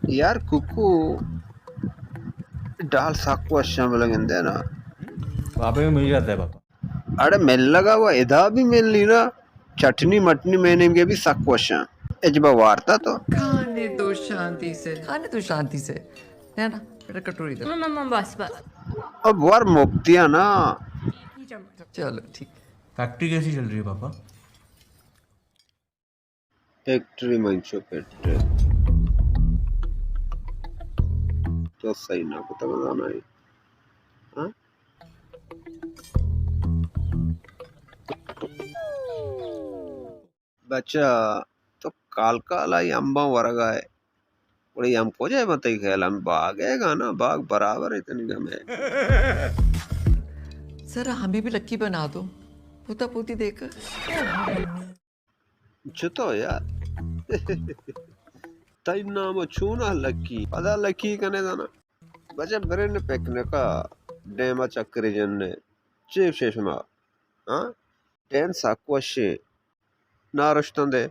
यार कुकू डाल साकू अच्छा लगेंदे ना पापा में मिल जाता है पापा। अरे मिल लगा हुआ इधा भी मिल ली ना चटनी मटनी मैंने के भी साकू अच्छा एजबा वारता तो खाने दो शांति से, है ना बेटा, कटोरी दो। मम्मा बस बस अब वार मुक्तिया ना चलो ठीक। फैक्ट्री कैसी चल रही है पापा? फैक्ट्री मंचो पेट्रे तो सही ना को तो बताना है हाँ बच्चा तो काल काला ही अंबा वरगा है बड़ी हमको जाए बताई ख्याल हम भागेगा ना भाग बराबर इतनी गमे सर हमें भी लक्की बना दो, पोता पोती देकर। जुतो यार तई नाम छूना लकी पता लकी कने दाना बच्चा ब्रेन पेकने का डेमा चक्री जन्ने चीफ शेषमा हाँ टेन साक्वशे नारष्टंदे